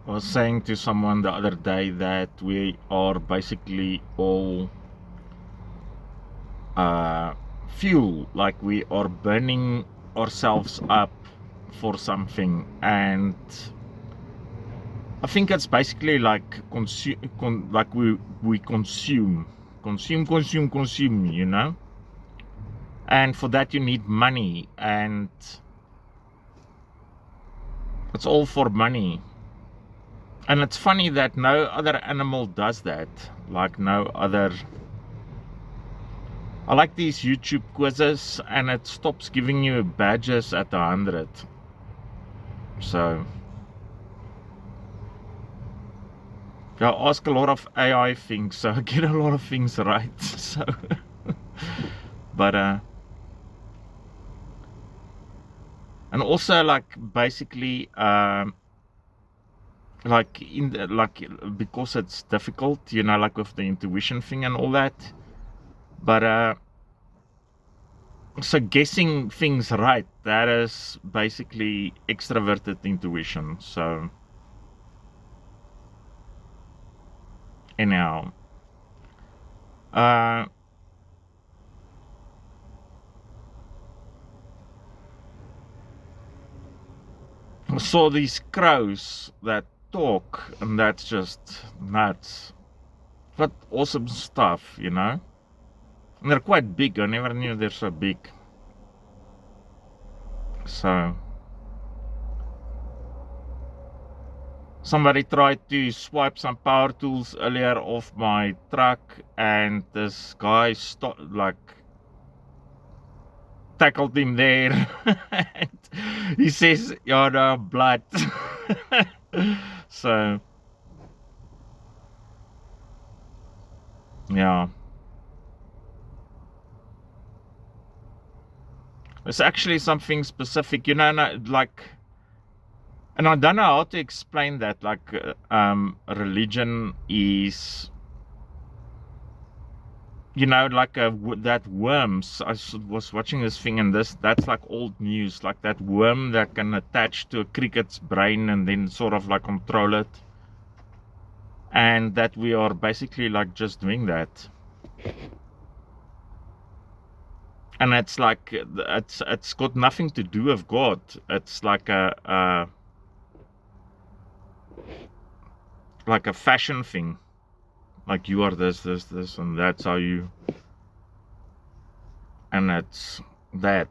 I was saying to someone the other day that we are basically all uh, fuel, like we are burning ourselves up for something, and I think it's basically like like we consume, you know, and for that you need money, and it's all for money. And it's funny that no other animal does that, like no other. I like these YouTube quizzes, and it stops giving you badges at 100. So I ask a lot of AI things, so I get a lot of things right. So, but and also like basically like in the, like because it's difficult, you know, like with the intuition thing and all that. But so guessing things right, that is basically extroverted intuition. So anyhow, uh, I saw these crows that talk, and that's just nuts. But awesome stuff, you know. And they're quite big. I never knew they're so big. So somebody tried to swipe some power tools earlier off my truck, and this guy like tackled him there. And he says, "You're the blood." So yeah, it's actually something specific, you know, like, and I don't know how to explain that. Like, religion is, you know, like that worms. Was watching this thing, and that's like old news. Like that worm that can attach to a cricket's brain and then sort of like control it, and that we are basically like just doing that. And it's like it's got nothing to do with God. It's like a fashion thing. Like you are this, and that's how you, and it's that.